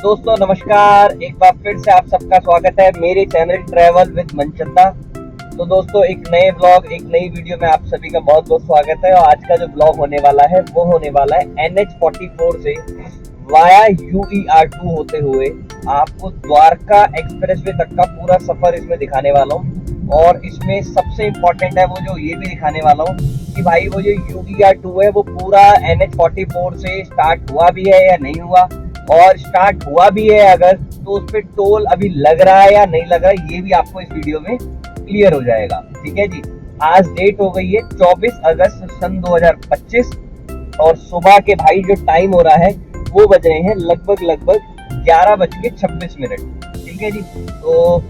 दोस्तों नमस्कार, एक बार फिर से आप सबका स्वागत है मेरे चैनल ट्रैवल विद मनचंदा। तो दोस्तों एक नए ब्लॉग, एक नई वीडियो में आप सभी का बहुत बहुत स्वागत है। और आज का जो ब्लॉग होने वाला है वो होने वाला है NH44 से वाया UER2 होते हुए आपको द्वारका एक्सप्रेसवे तक का पूरा सफर इसमें दिखाने वाला हूँ। और इसमें सबसे इम्पोर्टेंट है वो जो ये भी दिखाने वाला हूँ कि भाई वो जो UER2 है वो पूरा NH44 से स्टार्ट हुआ भी है या नहीं हुआ, और स्टार्ट हुआ भी है अगर तो उस पर टोल अभी लग रहा है या नहीं लग रहा है, ये भी आपको इस वीडियो में क्लियर हो जाएगा। ठीक है जी। आज डेट हो गई है 24 अगस्त सन 2025 और सुबह के भाई जो टाइम हो रहा है वो बज रहे हैं लगभग 11:26। ठीक है जी। तो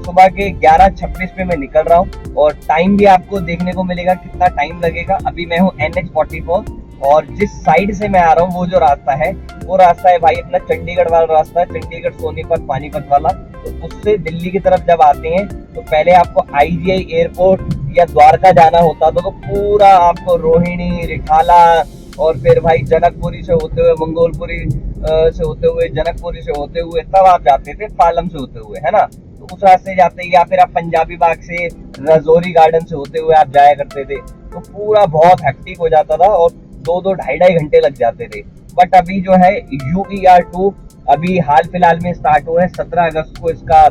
सुबह के 11:26 पे मैं निकल रहा हूँ और टाइम भी आपको देखने को मिलेगा कितना टाइम लगेगा। अभी मैं हूँ NH44 और जिस साइड से मैं आ रहा हूँ वो जो रास्ता है वो रास्ता है भाई अपना चंडीगढ़ वाला रास्ता है, चंडीगढ़ सोनीपत पानीपत वाला। तो उससे दिल्ली की तरफ जब आते हैं तो पहले आपको IGI एयरपोर्ट या द्वारका जाना होता तो पूरा आपको रोहिणी, रिठाला और फिर भाई जनकपुरी से होते हुए, मंगोलपुरी से होते हुए, जनकपुरी से होते हुए तब आप जाते थे पालम से होते हुए, है ना। तो उस रास्ते जाते या फिर आप पंजाबी बाग से रजौरी गार्डन से होते हुए आप जाया करते थे। तो पूरा बहुत हेक्टिक हो जाता था और 2-2 ढाई घंटे लग जाते थे। बट अभी जो है UER2 अभी हाल फिलहाल में स्टार्ट हुआ है। 17 अगस्त को इसका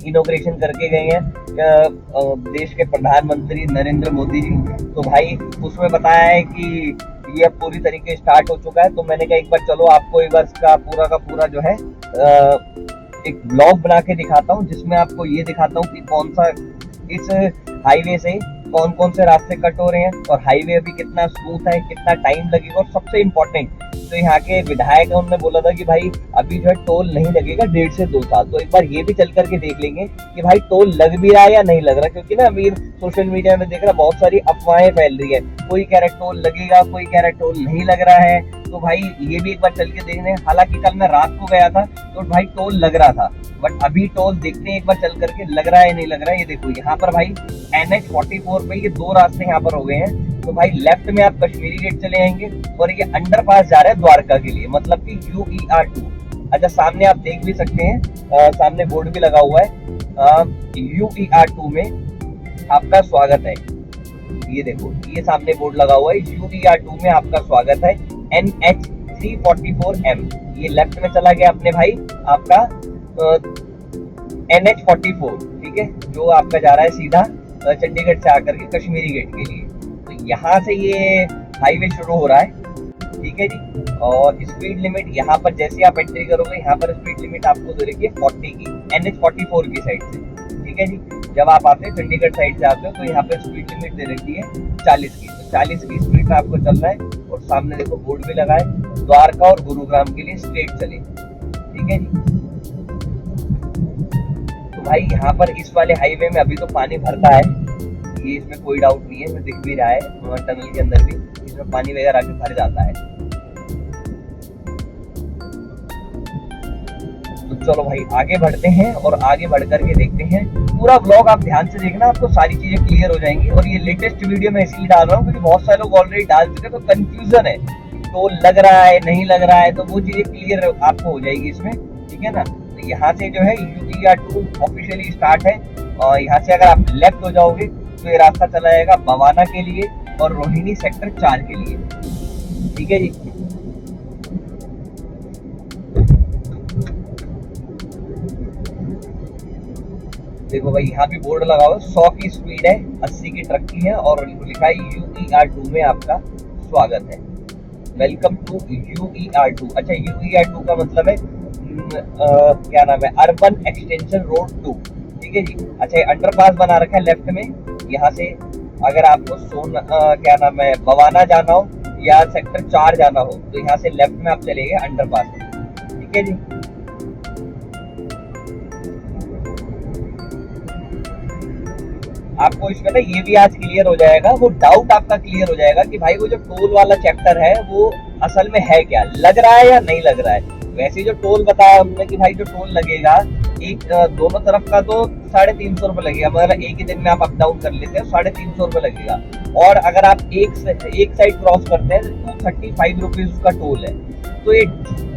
इनॉग्रेशन करके गए हैं देश के प्रधानमंत्री नरेंद्र मोदी जी। तो भाई उसमें बताया है कि ये पूरी तरीके स्टार्ट हो चुका है। तो मैंने कहा एक बार चलो आपको एक बार इसका पूरा का पूरा जो है एक ब्लॉग बना के दिखाता हूँ, जिसमें आपको ये दिखाता हूँ कि कौन सा इस हाईवे से कौन कौन से रास्ते कट हो रहे हैं और हाईवे अभी कितना स्मूथ है, कितना टाइम लगेगा। और सबसे इम्पोर्टेंट तो यहाँ के विधायक है, उन्होंने बोला था कि भाई अभी जो है टोल नहीं लगेगा 1.5 से 2 साल। तो एक बार ये भी चल करके देख लेंगे कि भाई टोल लग भी रहा है या नहीं लग रहा। क्योंकि ना अभी सोशल मीडिया में देख रहा बहुत सारी अफवाहें फैल रही है, कोई कह रहा है टोल लगेगा, कोई कह रहा है टोल नहीं लग रहा है। तो भाई ये भी एक बार चल के देखने। हालांकि कल मैं रात को गया था तो भाई टोल लग रहा था, बट अभी टोल देखते हैं एक बार चल करके लग रहा है नहीं लग रहा है। ये देखो यहाँ पर भाई NH44 पे ये 2 रास्ते यहाँ पर हो गए हैं। तो भाई लेफ्ट में आप कश्मीरी गेट चले आएंगे और ये अंडरपास जा रहा है द्वारका के लिए, मतलब कि UER2। अच्छा सामने आप देख भी सकते हैं, सामने बोर्ड भी लगा हुआ है UER2 में आपका स्वागत है। ये देखो ये सामने बोर्ड लगा हुआ है UER2 में आपका स्वागत है NH344M। ये लेफ्ट में चला गया अपने भाई आपका NH44, ठीक है, जो आपका जा रहा है सीधा चंडीगढ़ से आकर के कश्मीरी गेट के लिए। तो यहाँ से ये हाईवे शुरू हो रहा है। ठीक है जी। और स्पीड लिमिट यहाँ पर जैसे आप एंट्री करोगे यहाँ पर स्पीड लिमिट आपको दे रखी है 40 की NH44 की साइड से। ठीक है जी। जब आप आते हैं चंडीगढ़ साइड से आते हो तो यहाँ पर स्पीड लिमिट दे रखी है 40 की। तो 40 की स्पीड में आपको चलना है और सामने देखो बोर्ड भी लगा है द्वारका और गुरुग्राम के लिए स्ट्रेट चले। ठीक है जी। तो भाई यहाँ पर इस वाले हाईवे में अभी तो पानी भरता है, ये इसमें कोई डाउट नहीं है, दिख भी रहा है टनल के अंदर भी इसमें पानी वगैरह आके भर जाता है। तो चलो भाई आगे बढ़ते हैं और आगे बढ़ करके देखते हैं। पूरा ब्लॉग आप ध्यान से देखना, आपको सारी चीजें क्लियर हो जाएंगी। और ये लेटेस्ट वीडियो मैं इसलिए डाल रहा हूँ क्योंकि बहुत सारे लोग ऑलरेडी डाल चुके हैं, तो कंफ्यूजन है तो लग रहा है नहीं लग रहा है, तो वो चीजें क्लियर आपको हो जाएगी इसमें। ठीक है ना। तो यहाँ से जो है UER2 ऑफिशियली स्टार्ट है और यहाँ से अगर आप लेफ्ट हो जाओगे तो ये रास्ता चला जाएगा बवाना के लिए और रोहिणी सेक्टर 4 के लिए। ठीक है जी। देखो भाई यहाँ भी बोर्ड लगा हुआ है, 100 की स्पीड है, 80 की ट्रक की है और लिखा है UER2 में आपका स्वागत है, वेलकम टू UER2। अच्छा UER2 का मतलब है क्या नाम है, अर्बन एक्सटेंशन रोड 2। ठीक है जी। अच्छा ये अंडरपास बना रखा है लेफ्ट में। यहाँ से अगर आपको क्या नाम है बवाना जाना हो या सेक्टर 4 जाना हो तो यहाँ से लेफ्ट में आप चलेंगे अंडरपास। ठीक है जी। आपको इसमें ना ये भी आज क्लियर हो जाएगा, वो डाउट आपका क्लियर हो जाएगा कि भाई वो जो टोल वाला चैप्टर है वो असल में है क्या, लग रहा है या नहीं लग रहा है। वैसे जो टोल बताया हमने कि भाई जो टोल लगेगा एक दोनों तरफ का तो 350 रुपये लगेगा, मतलब एक ही दिन में आप अप डाउन कर लेते हैं 350 रुपये लगेगा। और अगर आप एक साइड क्रॉस करते हैं तो 235 रुपीज उसका टोल है। तो ये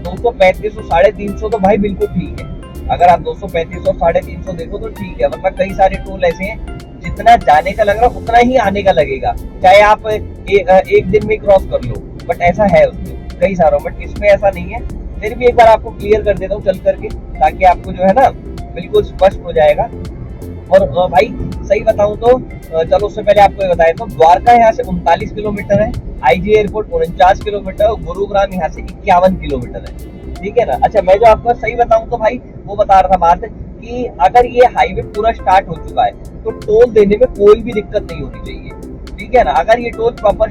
235 और 350 तो भाई बिल्कुल ठीक है। अगर आप 235 और 350 देखो तो ठीक है, वरना कई सारे टोल ऐसे हैं जितना जाने का लग रहा है उतना ही आने का लगेगा, चाहे आप एक दिन में क्रॉस कर लो, बट ऐसा है उसमें कई सारों, बट इसमें ऐसा नहीं है। फिर भी एक बार आपको क्लियर कर देता हूँ चल करके, ताकि आपको जो है ना बिल्कुल स्पष्ट हो जाएगा। और भाई सही बताऊं तो चलो उससे पहले आपको ये बताया, तो द्वारका यहाँ से 39 किलोमीटर है, आईजी एयरपोर्ट 49 किलोमीटर और गुरुग्राम यहाँ से 51 किलोमीटर है, ठीक है ना। अच्छा मैं जो आपको सही बताऊं तो भाई वो बता रहा था बात कि अगर ये हाईवे पूरा स्टार्ट हो चुका है तो टोल देने में कोई भी दिक्कत नहीं होनी चाहिए, ठीक है ना। अगर ये टोल प्रॉपर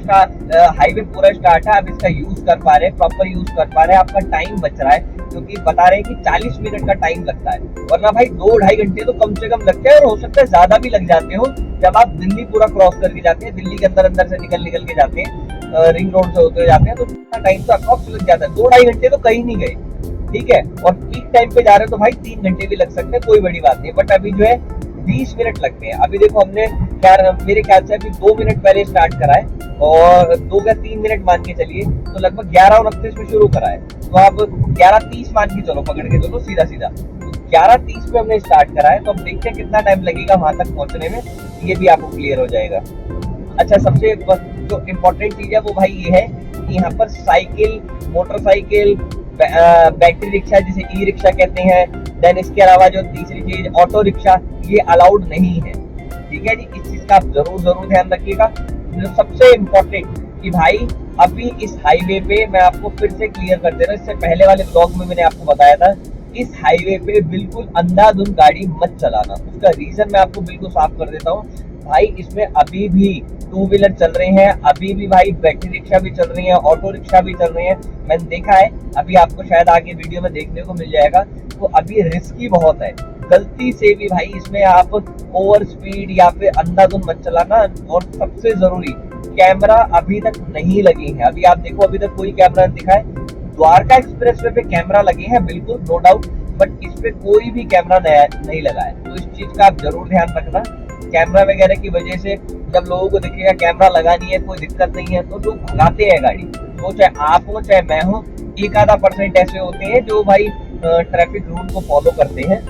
हाईवे पूरा स्टार्ट है, आप इसका यूज कर पा रहे हैं, प्रॉपर यूज कर पा रहे हैं, आपका टाइम बच रहा है, क्योंकि बता रहे हैं कि 40 मिनट का टाइम लगता है, वरना भाई 2-2.5 घंटे तो कम से कम लगते हैं, और हो सकता है ज्यादा भी लग जाते हो जब आप दिल्ली पूरा क्रॉस करके जाते हैं, दिल्ली के अंदर से निकल के जाते हैं, रिंग रोड से होते जाते हैं, तो टाइम तो अप्रॉक्स लग जाता है, 2-2.5 घंटे तो कहीं नहीं गए, ठीक है। और पीक टाइम पे जा रहे हो तो भाई 3 घंटे भी लग सकते हैं, कोई बड़ी बात नहीं, बट अभी जो है 20 मिनट लगते हैं। अभी देखो हमने मेरे ख्याल से अभी 2 मिनट पहले स्टार्ट करा है, और 2 या 3 मिनट मान के चलिए, तो लगभग 11:29 में शुरू करा है, तो अब 11:30 मान के चलो, पकड़ के चलो सीधा 11:30 पे हमने स्टार्ट करा है, तो अब देखते हैं कितना टाइम लगेगा वहां तक पहुंचने में, ये भी आपको क्लियर हो जाएगा। अच्छा सबसे जो इम्पोर्टेंट चीज है वो भाई ये है कि यहाँ पर साइकिल, मोटरसाइकिल, बैटरी रिक्शा जिसे ई रिक्शा कहते हैं, देन इसके अलावा जो तीसरी चीज ऑटो रिक्शा, ये अलाउड नहीं है, ठीक है जी। इस चीज का आप जरूर ध्यान रखिएगा। सबसे इम्पोर्टेंट कि भाई अभी इस हाईवे पे मैं आपको फिर से क्लियर कर दे रहा हूँ, इससे पहले वाले ब्लॉग में मैंने आपको बताया था, इस हाईवे पे बिल्कुल अंधाधुंध गाड़ी मत चलाना। उसका रीजन मैं आपको बिल्कुल साफ कर देता हूँ भाई, इसमें अभी भी 2 व्हीलर चल रहे हैं, अभी भी भाई बैटरी रिक्शा भी चल रही है, ऑटो रिक्शा भी चल रहे हैं, मैंने देखा है, अभी आपको शायद आगे वीडियो में देखने को मिल जाएगा। तो अभी रिस्की बहुत है, गलती से भी भाई इसमें आप ओवर स्पीड या फिर अंधाधुंध मत चलाना। और सबसे जरूरी, कैमरा अभी तक नहीं लगे हैं, अभी आप देखो अभी तक कोई कैमरा नहीं दिखा है। द्वारका एक्सप्रेसवे पे कैमरा लगे हैं बिल्कुल, नो डाउट, बट इस पे कोई भी कैमरा नहीं लगा है, तो इस चीज का आप जरूर ध्यान रखना। कैमरा वगैरह की वजह से जब लोगों को दिखेगा कैमरा लगा नहीं है, कोई दिक्कत नहीं है, तो लोग भगाते हैं गाड़ी, तो चाहे आप हो चाहे मैं हो, 1-आधा% ऐसे होते हैं जो भाई ट्रैफिक रूल को फॉलो करते हैं,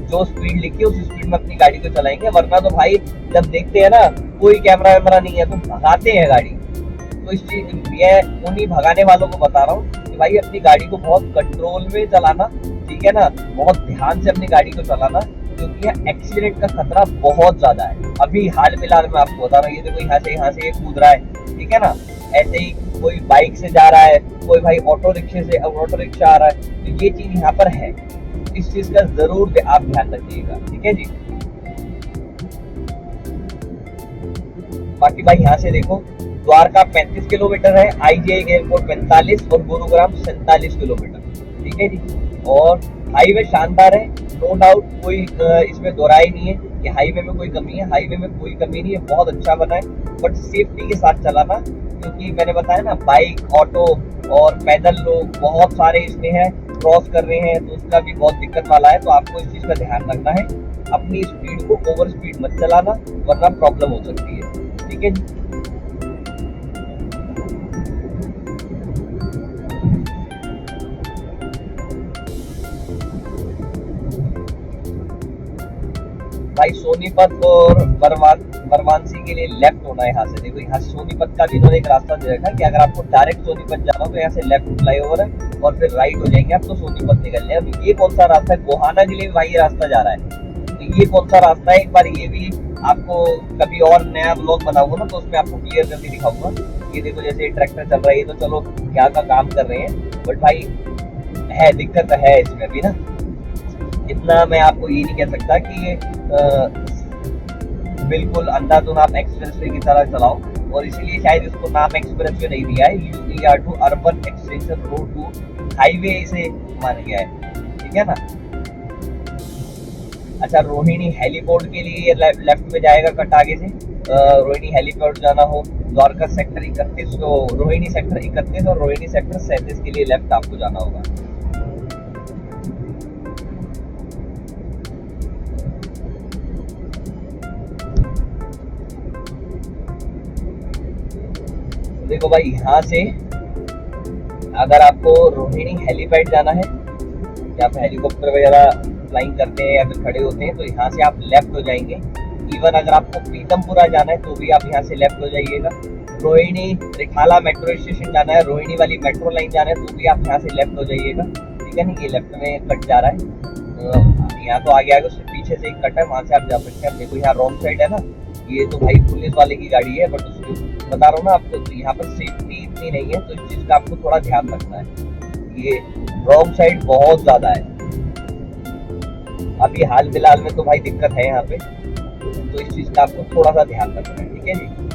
जो स्पीड लिखी है उस स्पीड में अपनी गाड़ी को चलाएंगे, वरना तो भाई जब देखते हैं ना कोई कैमरा वैमरा नहीं है तो भगाते हैं गाड़ी। तो इस चीज ये उन्हीं भगाने वालों को बता रहा हूँ कि भाई अपनी गाड़ी को बहुत कंट्रोल में चलाना, ठीक है ना, बहुत ध्यान से अपनी गाड़ी को चलाना, क्योंकि एक्सीडेंट का खतरा बहुत ज्यादा है। अभी हाल फिलहाल में आपको बता रहा हूँ, ये देखो यहाँ से ये कूद रहा है, ठीक है ना, ऐसे ही कोई बाइक से जा रहा है, कोई भाई ऑटो रिक्शा आ रहा है, तो ये चीज यहाँ पर है, इस चीज का जरूर आप ध्यान रखिएगा, ठीक है जी। बाकी भाई यहाँ से देखो, द्वारका 35 किलोमीटर है, आईजीआई एयरपोर्ट 45 और गुरुग्राम 47 किलोमीटर, ठीक है जी। और हाईवे शानदार है, नो डाउट, कोई इसमें दोहराई नहीं है कि हाईवे में कोई कमी है, हाईवे में कोई कमी नहीं है, बहुत अच्छा बना है, बट सेफ्टी के साथ चलाना, क्योंकि मैंने बताया ना बाइक, ऑटो और पैदल लोग बहुत सारे इसमें हैं, क्रॉस कर रहे हैं, तो उसका भी बहुत दिक्कत वाला है, तो आपको इस चीज का ध्यान रखना है, अपनी स्पीड को ओवर स्पीड मत चलाना, वरना प्रॉब्लम हो सकती है, ठीक है जी। भाई सोनीपत और बरवानसी के लिए लेफ्ट होना है यहाँ से, देखो यहाँ सोनीपत का भी इन्होंने एक रास्ता दे रखा है कि अगर आपको डायरेक्ट सोनीपत जाना हो तो यहाँ से लेफ्ट फ्लाईओवर है और फिर राइट हो जाएंगे आप तो सोनीपत निकलने। अब ये कौन सा रास्ता है, गोहाना के लिए भाई रास्ता जा रहा है, तो ये कौन सा रास्ता है, एक बार ये भी आपको कभी और नया ब्लॉग बनाऊंगा ना तो उसमें आपको क्लियर करके दिखाऊंगा। ये देखो जैसे ट्रैक्टर चल रहा है, तो चलो क्या का काम कर रहे हैं, बट भाई है दिक्कत है इसमें भी ना, इतना मैं आपको ये नहीं कह सकता कि बिल्कुल अंधाधुंध आप एक्सप्रेसवे की तरह चलाओ, और इसीलिए शायद इसको नाम एक्सप्रेसवे नहीं दिया है, UER2 urban extension road to highway इसे माना गया है, ठीक है ना। अच्छा रोहिणी हेलीपोर्ट के लिए लेफ्ट में जाएगा कट आगे से, रोहिणी हेलीपोर्ट जाना हो, द्वारका सेक्टर 31 तो रोहिणी सेक्टर 31 और रोहिणी सेक्टर 37 के लिए लेफ्ट आपको जाना होगा। देखो भाई यहाँ से अगर आपको रोहिणी हेलीपैड जाना है, यहाँ पे हेलीकॉप्टर वगैरह फ्लाइंग करते हैं या फिर खड़े होते हैं, तो यहाँ से आप लेफ्ट हो जाएंगे। इवन अगर आपको पीतमपुरा जाना है तो भी आप यहाँ से लेफ्ट हो जाइएगा। रोहिणी रिठाला मेट्रो स्टेशन जाना है, रोहिणी वाली मेट्रो लाइन जाना है, तो भी आप यहाँ से लेफ्ट हो जाइएगा। ठीक है ना, ये लेफ्ट में कट जा रहा है, यहाँ तो आगे आगे उससे पीछे से एक कट है, वहाँ से आप जा सकते हैं। देखो यहाँ रॉन्ग साइड है ना, ये तो भाई पुलिस वाले की गाड़ी है, बट उसको बता रहा हूँ ना आपको, तो यहाँ पर सेफ्टी इतनी नहीं है, तो इस चीज़ का आपको थोड़ा ध्यान रखना है। ये रॉन्ग साइड बहुत ज़्यादा है। अभी हाल फिलहाल में तो भाई दिक्कत है यहाँ पे, तो इस चीज़ का आपको थोड़ा सा ध्यान रखना है। ठीक है जी।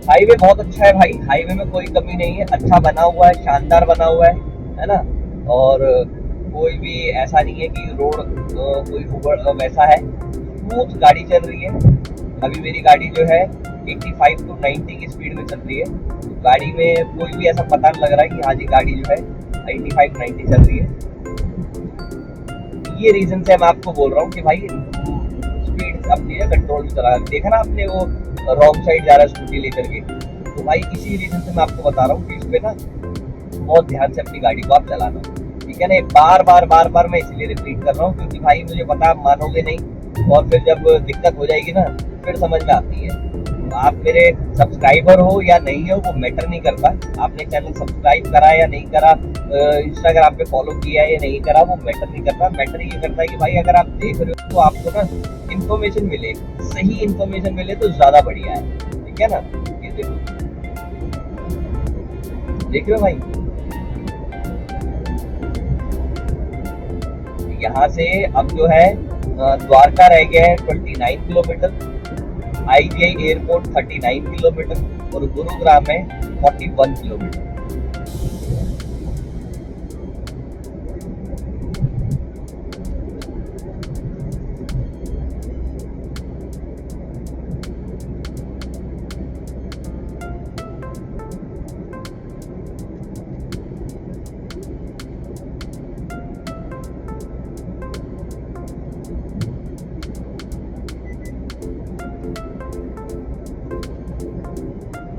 हाईवे बहुत अच्छा है भाई, हाईवे में कोई कमी नहीं है, अच्छा बना हुआ है, शानदार बना हुआ है ना। और कोई भी ऐसा नहीं है कि रोड कोई उबड़ वैसा है, स्मूथ गाड़ी चल रही है। अभी मेरी गाड़ी जो है 85 to 90 की स्पीड में चल रही है, गाड़ी में कोई भी ऐसा पता नहीं लग रहा है कि हाँ जी गाड़ी जो है 85-90 चल रही है। ये रीजन से मैं आपको बोल रहा हूँ कि भाई स्पीड अपनी कंट्रोल में चला। देखा ना आपने वो रॉन्ग साइड जा रहा है स्कूटी लेकर के, तो भाई इसी रीजन से मैं आपको बता रहा हूँ कि इस पे ना बहुत ध्यान से अपनी गाड़ी को आप चलाना। ठीक है ना, बार बार मैं इसलिए रिपीट कर रहा हूँ क्योंकि भाई मुझे पता आप मानोगे नहीं, और फिर जब दिक्कत हो जाएगी ना फिर समझ में आती है। आप मेरे सब्सक्राइबर हो या नहीं हो वो मैटर नहीं करता, आपने चैनल सब्सक्राइब करा या नहीं करा, इंस्टाग्राम पे फॉलो किया या नहीं करा, वो मैटर नहीं करता। मैटर ये करता है कि भाई अगर आप देख रहे हो तो आपको ना इन्फॉर्मेशन मिले, सही इन्फॉर्मेशन मिले तो ज्यादा बढ़िया है। ठीक है ना, ये देखो, देख रहे हो भाई, यहाँ से अब जो है द्वारका रह गया है 29 किलोमीटर, IGI एयरपोर्ट 39 किलोमीटर और गुरुग्राम है 41 किलोमीटर।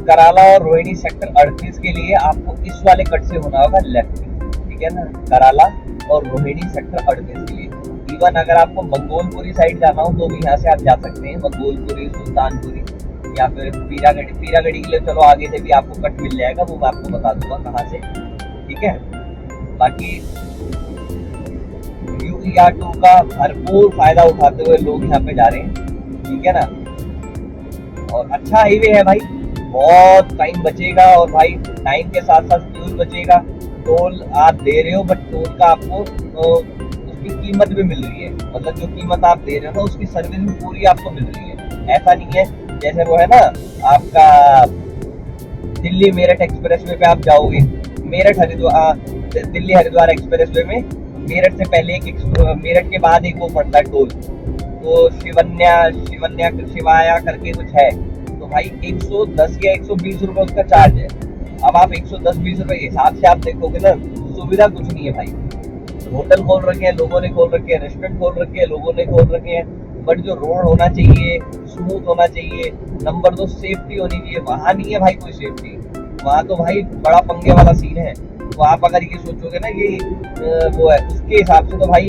कराला और रोहिणी सेक्टर 38 के लिए आपको इस वाले कट से होना होगा लेफ्ट। ठीक है ना, कराला और रोहिणी सेक्टर 38 के लिए। इवन अगर आपको मंगोलपुरी साइड जाना हो तो भी यहाँ से आप जा सकते हैं, मंगोलपुरी, सुल्तानपुरी या फिर पीरागढ़ी के लिए चलो आगे से भी आपको कट मिल जाएगा, वो मैं आपको बता दूंगा कहाँ से। ठीक है, बाकी UER2 का भरपूर फायदा उठाते हुए लोग यहाँ पे जा रहे हैं। ठीक है ना, और अच्छा हाईवे है भाई, बहुत टाइम बचेगा, और भाई टाइम के साथ साथ फ्यूल बचेगा। टोल आप दे रहे हो बट टोल का आपको उसकी कीमत भी मिल रही है, मतलब जो कीमत आप दे रहे हो ना उसकी सर्विस भी पूरी आपको मिल रही है। ऐसा नहीं है जैसे वो है ना आपका दिल्ली मेरठ एक्सप्रेसवे पे आप जाओगे, मेरठ हरिद्वार, दिल्ली हरिद्वार एक्सप्रेसवे में मेरठ से पहले मेरठ के बाद एक वो पड़ता है टोल, तो शिवाया करके कुछ है, तो भाई 110 या 120 रुपए उसका चार्ज है। अब आप 110-20 रुपए के हिसाब से आप देखोगे ना, सुविधा कुछ नहीं है भाई। होटल खोल रखे हैं लोगों ने, खोल रखे हैं रेस्टोरेंट, खोल रखे हैं लोगों ने, खोल रखे हैं, बट जो रोड होना चाहिए स्मूथ होना चाहिए, नंबर 2 सेफ्टी होनी चाहिए, वहां नहीं है भाई कोई सेफ्टी। वहां तो भाई बड़ा पंगे वाला सीन है। तो आप अगर ये सोचोगे ना ये वो है, उसके हिसाब से तो भाई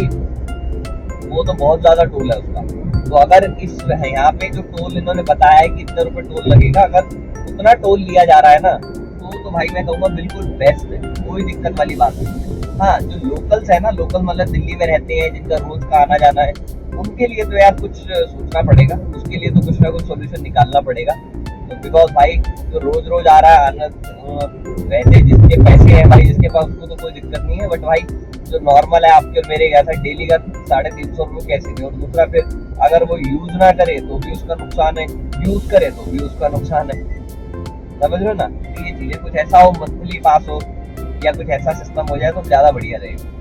वो तो बहुत ज्यादा टोल है उसका। तो अगर इस यहाँ पे जो टोल इन्होंने बताया है कि इतने रुपए टोल लगेगा, अगर उतना टोल लिया जा रहा है ना तो भाई मैं कहूँगा बिल्कुल बेस्ट है, कोई दिक्कत वाली बात नहीं। हाँ, जो लोकल्स है ना, लोकल मतलब दिल्ली में रहते हैं जिनका रोज का आना जाना है, उनके लिए तो यार कुछ सोचना पड़ेगा, उसके लिए तो कुछ ना कुछ सोल्यूशन निकालना पड़ेगा। तो बिकॉज भाई जो रोज रोज आ रहा है वैसे जिसके पैसे हैं भाई, जिसके पास, उसको तो कोई दिक्कत नहीं है, बट भाई जो नॉर्मल है आपके और मेरे जैसा डेली का 350 रुपये कैसे नहीं। और दूसरा फिर अगर वो यूज ना करे तो भी उसका नुकसान है, यूज करे तो भी उसका नुकसान है, समझ रहे हो ना। तो ये चीजें कुछ ऐसा हो, मंथली पास हो या कुछ ऐसा सिस्टम हो जाए तो ज्यादा बढ़िया रहेगा।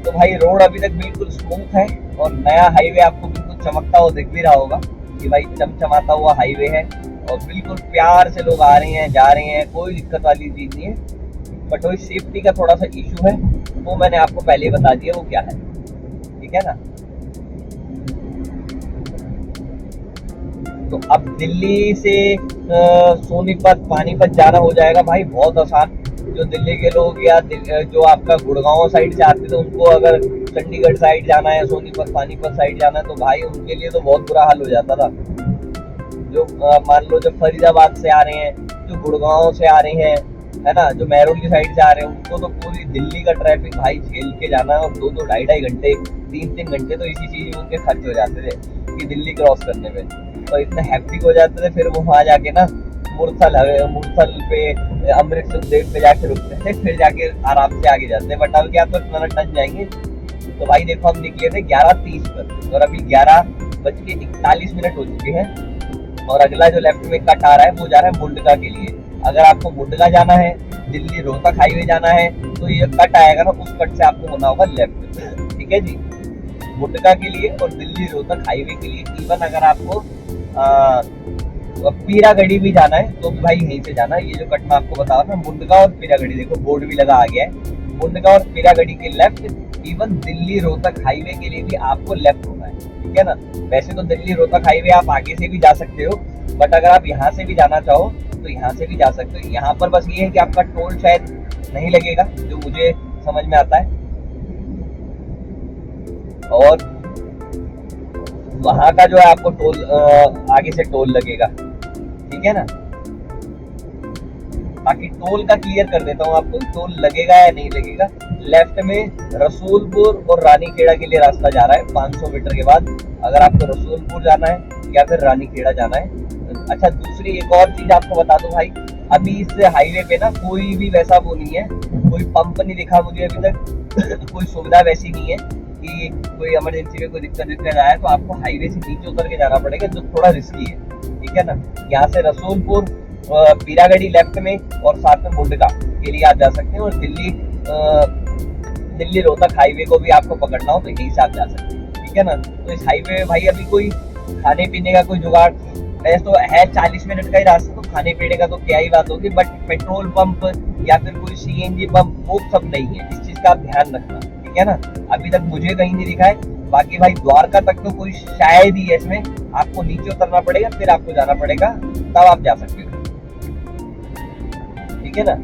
तो भाई रोड अभी तक बिल्कुल स्मूथ है और नया हाईवे आपको बिल्कुल चमकता हुआ दिख भी रहा होगा कि भाई चमचमाता हुआ हाईवे है और बिल्कुल प्यार से लोग आ रहे हैं जा रहे हैं, कोई दिक्कत वाली चीज नहीं है। बट वही सेफ्टी का थोड़ा सा इशू है, वो मैंने आपको पहले ही बता दिया वो क्या है, ठीक है ना। तो अब दिल्ली से सोनीपत पानीपत जाना हो जाएगा भाई बहुत आसान। जो दिल्ली के लोग या जो आपका गुड़गांव साइड से आते थे उनको अगर चंडीगढ़ साइड जाना है, सोनीपत पानीपत साइड जाना है तो भाई उनके लिए तो बहुत बुरा हाल हो जाता था। जो मान लो जो फरीदाबाद से आ रहे हैं, जो गुड़गांव से आ रहे हैं, है ना, जो महरौली साइड से आ रहे हैं, उनको तो पूरी दिल्ली का ट्रैफिक भाई झेल के जाना है और 2-2 ढाई-ढाई घंटे 3-3 घंटे तो इसी चीज में उनके खर्च हो जाते थे कि दिल्ली क्रॉस करने में, तो इतने हैप्टिक हो जाते थे। फिर वो वहाँ जाके ना मुरथल पे अमृतसर देव पे जाके रुकते थे, फिर जाके आराम से आगे जाते हैं। बट अब क्या तो टन जाएंगे। तो भाई देखो हम निकले थे 11:30 पर और अभी 11:41 हो चुके हैं और अगला जो लेफ्ट में कट आ रहा है वो जा रहा है मुंडका के लिए। अगर आपको मुंडका जाना है, दिल्ली रोहतक हाईवे जाना है, तो ये कट आएगा ना, उस कट से आपको होना होगा लेफ्ट, ठीक है जी, मुंडका के लिए और दिल्ली रोहतक हाईवे के लिए। इवन अगर आपको पीरागढ़ी भी जाना है तो भाई यहीं से जाना है। ये जो कट मैं आपको बता रहा हूँ ना, मुंडका और पीरागढ़ी, देखो बोर्ड भी लगा आ गया है, मुंडका और पीरागढ़ी के left. Even Delhi Rohtak highway के लिए भी आपको लेफ्ट होना है, ठीक है ना। वैसे तो दिल्ली रोहतक हाईवे आप आगे से भी जा सकते हो, बट अगर आप यहाँ से भी जाना चाहो तो यहाँ से भी जा सकते हो। यहाँ पर बस ये है कि आपका टोल शायद नहीं लगेगा, जो मुझे समझ में आता है, और वहां का जो है आपको टोल आगे से टोल लगेगा, ठीक है ना। बाकी टोल का क्लियर कर देता हूँ आपको, टोल लगेगा या नहीं लगेगा। लेफ्ट में रसूलपुर और रानीखेड़ा के लिए रास्ता जा रहा है 500 मीटर के बाद, अगर आपको रसूलपुर जाना है या फिर रानीखेड़ा जाना है। अच्छा, दूसरी एक और चीज आपको बता दूं भाई, अभी इस हाईवे पे ना कोई भी वैसा वो नहीं है, कोई पंप नहीं दिखा मुझे अभी तक कोई सुविधा वैसी नहीं है कि कोई इमरजेंसी में कोई दिक्कत आए तो आपको हाईवे से नीचे उतर के जाना पड़ेगा, जो थोड़ा रिस्की है, ठीक है ना। यहाँ से रसूलपुर पीरागढ़ी लेफ्ट में और साथ में मुंडका के लिए आप जा सकते हैं, और दिल्ली रोहतक हाईवे को भी आपको पकड़ना हो तो यहीं से आप जा सकते हैं, ठीक है ना। तो इस हाईवे में भाई अभी कोई खाने पीने का कोई जुगाड़ वैसे तो है, 40 मिनट का ही रास्ता, तो खाने पीने का तो क्या ही बात होगी, बट पेट्रोल पंप या फिर कोई सीएनजी पंप वो सब नहीं है, इस चीज का आप ध्यान रखना, ठीक है ना। अभी तक मुझे कहीं नहीं दिखा है, बाकी भाई द्वारका तक तो कोई शायद ही है, इसमें आपको नीचे उतरना पड़ेगा फिर आपको जाना पड़ेगा, तब आप जा सकते हो, ठीक है ना।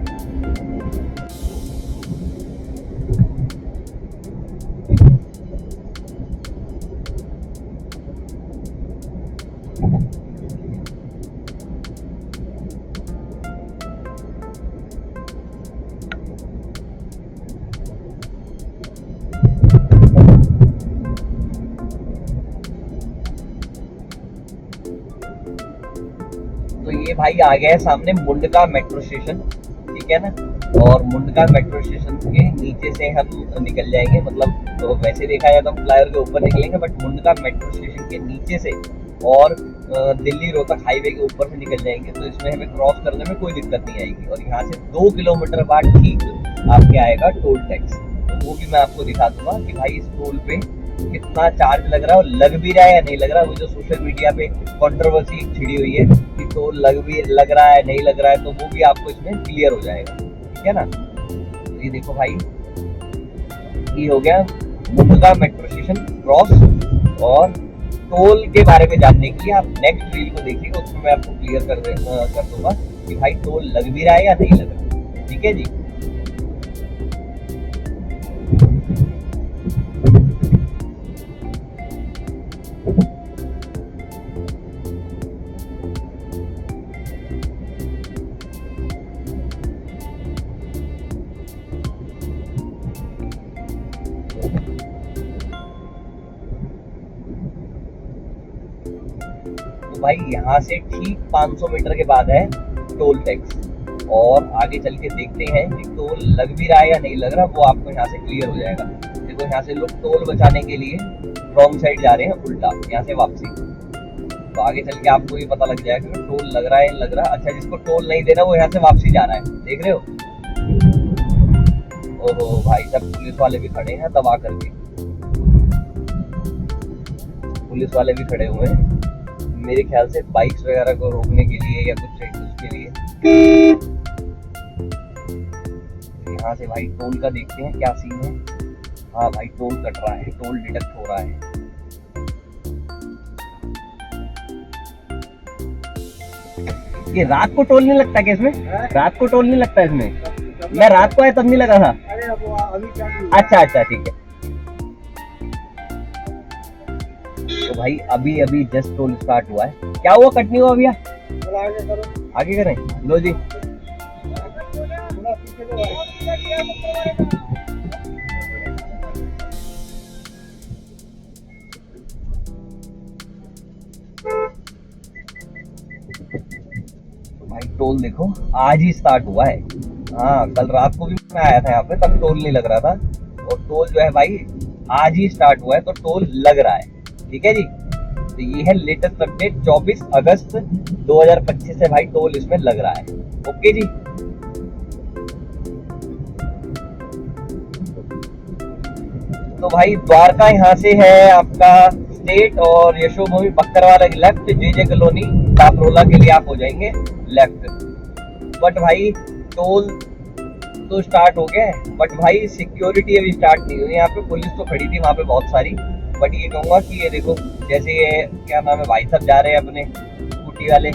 तो ये भाई आ गया है सामने मुंडका मेट्रो स्टेशन, ठीक है ना। और मुंडका मेट्रो स्टेशन के नीचे से हम निकल जाएंगे, मतलब तो वैसे देखा जाए तो हम फ्लाईओवर के ऊपर निकलेंगे, बट मुंडका मेट्रो स्टेशन के नीचे से और दिल्ली रोहतक हाईवे के ऊपर से निकल जाएंगे, तो इसमें हमें क्रॉस करने में कोई दिक्कत नहीं आएगी। और यहाँ से 2 किलोमीटर बाद ठीक आपके आएगा टोल टैक्स, तो वो भी मैं आपको दिखा दूंगा कि भाई इस टोल पे कितना चार्ज लग रहा है और लग भी रहा है या नहीं लग रहा है। वो जो सोशल मीडिया पे कंट्रोवर्सी छिड़ी हुई है कि टोल लग रहा है नहीं लग रहा है, तो वो भी आपको इसमें क्लियर हो जाएगा, ठीक है ना। तो ये देखो भाई, ये हो गया मुंडका मेट्रो स्टेशन क्रॉस। और टोल के बारे में जानने के लिए आप नेक्स्ट रील को देखिएगा, उसमें मैं आपको क्लियर कर दूंगा कि भाई टोल लग भी रहा है या नहीं लग रहा, ठीक है जी। तो भाई यहाँ से ठीक 500 मीटर के बाद है टोल टैक्स, और आगे चल के देखते हैं कि टोल लग भी रहा है या नहीं लग रहा, वो आपको यहाँ से क्लियर हो जाएगा। देखो यहाँ से लोग टोल बचाने के लिए रॉन्ग साइड जा रहे हैं, उल्टा यहाँ से वापसी, तो आगे चल के आपको ये पता लग जाएगा कि टोल लग रहा है लग रहा है। अच्छा, जिसको टोल नहीं देना वो यहाँ से वापसी जा रहा है, देख रहे हो। ओहो भाई साहब, पुलिस वाले भी खड़े हैं दबा करके, पुलिस वाले भी खड़े हुए हैं मेरे ख्याल से बाइक्स वगैरह को रोकने के लिए या कुछ उसके लिए। यहाँ से भाई टोल का देखते हैं क्या सीन है। हाँ भाई टोल कट रहा है, टोल डिडक्ट हो रहा है। ये रात को टोल नहीं लगता क्या इसमें? रात को टोल नहीं लगता इसमें? मैं रात को आया तब नहीं लगा था। अच्छा अच्छा ठीक है। तो भाई अभी अभी जस्ट टोल स्टार्ट हुआ है। क्या हुआ, कट नहीं हुआ भैया? आगे करें, लो जी। भाई टोल देखो आज ही स्टार्ट हुआ है। हाँ कल रात को भी मैं आया था यहाँ पे, तब टोल नहीं लग रहा था, और टोल जो है भाई आज ही स्टार्ट हुआ है तो टोल लग रहा है। ठीक है जी, तो ये है लेटेस्ट अपडेट 24 अगस्त 2025 से भाई टोल इसमें लग रहा है। ओके जी। तो भाई द्वारका यहाँ से है आपका स्टेट, और यशोभूमि बक्करवाला की लेफ्ट, जेजे कॉलोनी कापरोला के लिए आप हो जाएंगे लेफ्ट। बट भाई टोल तो स्टार्ट हो गया है, बट भाई सिक्योरिटी अभी स्टार्ट नहीं हुई। यहाँ पे पुलिस तो खड़ी थी वहाँ पे बहुत सारी, बट ये कहूँगा कि ये देखो जैसे ये क्या नाम है, भाई साहब जा रहे हैं अपने स्कूटी वाले,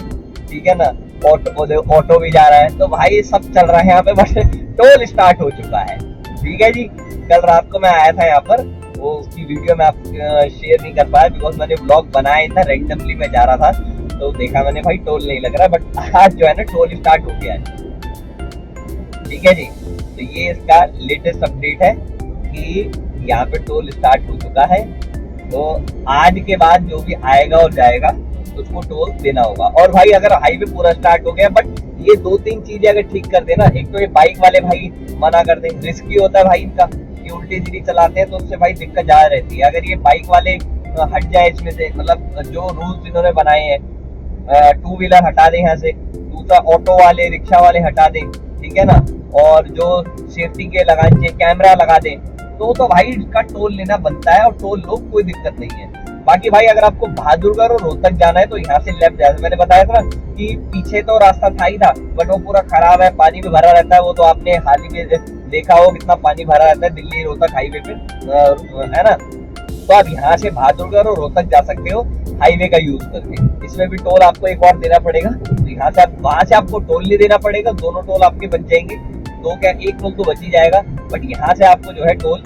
ठीक है ना, ऑटो भी जा रहा है, तो भाई सब चल रहा है यहाँ पे, बस टोल स्टार्ट हो चुका है। ठीक है जी। कल रात को मैं आया था यहाँ पर, वो उसकी वीडियो मैं आप शेयर नहीं कर पाया बिकॉज मैंने ब्लॉग बनाया था, रैंडमली मैं जा रहा था तो देखा मैंने भाई टोल नहीं लग रहा, बट आज जो है ना टोल स्टार्ट हो गया है। ठीक है जी, तो ये इसका लेटेस्ट अपडेट है कि यहाँ पे टोल स्टार्ट हो चुका है। तो आज के बाद जो भी आएगा और जाएगा उसको टोल देना होगा। और भाई अगर हाईवे पूरा स्टार्ट हो गया, बट ये 2-3 चीजें अगर ठीक कर देना, एक तो ये बाइक वाले भाई मना कर दें, रिस्की होता है भाई इनका, ये उल्टी सीधी चलाते हैं तो उससे भाई दिक्कत ज्यादा रहती है। अगर ये बाइक वाले हट जाए इसमें से, मतलब जो रूल्स इन्होंने बनाए हैं, 2 व्हीलर हटा दें यहाँ से, दूसरा ऑटो वाले रिक्शा वाले हटा दें, ठीक है ना, और जो सेफ्टी के लगाने चाहिए कैमरा लगा दें, तो भाई इसका टोल लेना बनता है, और टोल लो कोई दिक्कत नहीं है। बाकी भाई अगर आपको बहादुरगढ़ और रोहतक जाना है तो यहाँ से लेफ्ट जाए, मैंने बताया था ना कि पीछे तो रास्ता था ही था, बट वो पूरा खराब है, पानी भी भरा रहता है, वो तो आपने हाल ही में देखा हो कितना पानी भरा रहता है दिल्ली रोहतक हाईवे पे, है ना। तो आप यहाँ से बहादुरगढ़ और रोहतक जा सकते हो हाईवे का यूज करके। इसमें भी टोल आपको एक और देना पड़ेगा, तो यहाँ से आप वहां से आपको टोल नहीं देना पड़ेगा, दोनों टोल आपके बच जाएंगे, दो क्या एक टोल तो बच ही जाएगा, बट यहाँ से आपको जो है टोल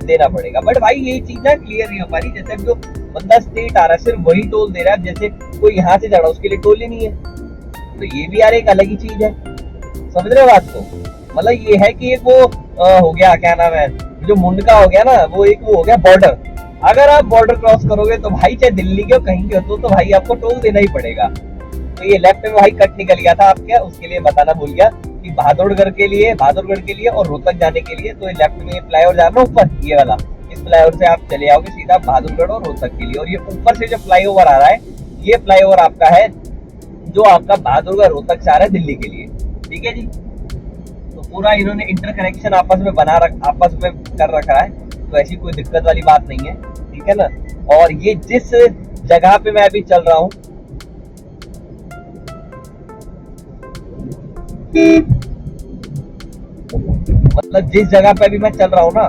देना पड़ेगा। बट भाई ये चीज ना क्लियर नहीं हो पा रही, जैसे जो बंदा स्टेट आ रहा है सिर्फ वही टोल दे रहा है, जैसे कोई यहाँ से जा रहा है उसके लिए टोल ही नहीं है, तो ये भी यार एक अलग ही चीज है। समझ रहे हो बात को? मतलब ये है कि एक वो हो गया क्या नाम है, जो मुंडका हो गया ना, वो एक वो हो गया बॉर्डर। अगर आप बॉर्डर क्रॉस करोगे तो भाई चाहे दिल्ली के हो कहीं के हो तो भाई आपको टोल देना ही पड़ेगा। तो ये लेफ्ट में भाई कट निकल गया था आपके, उसके लिए बताना भूल गया कि बहादुरगढ़ के लिए और रोहतक जाने के लिए तो ये लेफ्ट में फ्लाईओवर जा रहा है ऊपर, ये वाला, इस फ्लाईओवर से आप चले आओगे सीधा बहादुरगढ़ और रोहतक के लिए। और ये ऊपर से जो फ्लाईओवर आ रहा है, ये फ्लाईओवर आपका है जो आपका बहादुरगढ़ रोहतक से आ रहा है दिल्ली के लिए। ठीक है जी, तो पूरा इन्होंने इंटरकनेक्शन आपस में कर रखा है, तो ऐसी कोई दिक्कत वाली बात नहीं है। ठीक है ना। और ये जिस जगह पे मैं अभी चल रहा हूँ, मतलब जिस जगह पे अभी मैं चल रहा हूँ ना,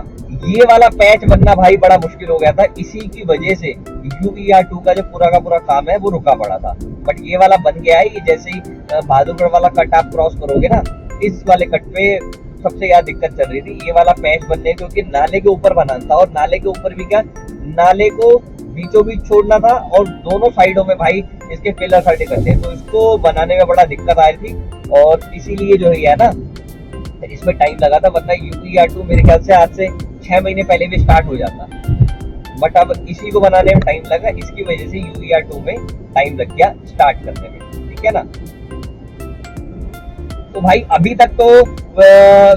ये वाला पैच बनना भाई बड़ा मुश्किल हो गया था, इसी की वजह से UER2 का जो पूरा का पूरा काम है वो रुका पड़ा था। बट ये वाला बन गया है। ये जैसे ही बहादुरगढ़ वाला कट आप क्रॉस करोगे ना, इस वाले कट पे सबसे ज्यादा दिक्कत चल रही थी, ये वाला पैच बनने, क्योंकि नाले के ऊपर बनाना था, और नाले के ऊपर भी क्या, नाले को बीचों बीच छोड़ना था, और दोनों साइडों में भाई इसके पिलर खड़े करते, तो इसको बनाने में बड़ा दिक्कत आ रही थी, और इसीलिए जो है ना इसमें टाइम लगा था। वरना UER2 मेरे ख्याल से आज से 6 महीने पहले भी स्टार्ट हो जाता, बट अब इसी को बनाने में टाइम लगा, इसकी वजह से UER2 में टाइम लग गया स्टार्ट करने में। ठीक है ना। तो भाई अभी तक तो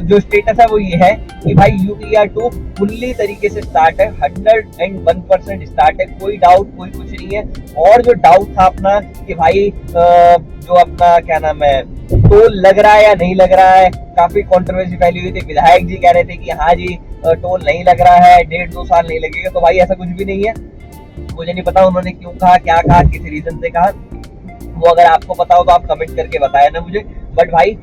जो स्टेटस है वो ये है कि भाई UER2 फुल्ली तरीके से स्टार्ट है, 101% स्टार्ट है, कोई डाउट कोई कुछ नहीं है। और जो डाउट था अपना कि भाई जो अपना क्या नाम है टोल लग रहा है या नहीं लग रहा है, काफी कंट्रोवर्सी फैली हुई थी। विधायक जी कह रहे थे कि हाँ जी टोल नहीं लग रहा है, 1.5-2 साल नहीं लगेगा। तो भाई ऐसा कुछ भी नहीं है। मुझे नहीं पता उन्होंने क्यों कहा, क्या कहा, किस रीजन से कहा, वो अगर आपको पता हो तो आप कमेंट करके बताया ना मुझे। बट भाई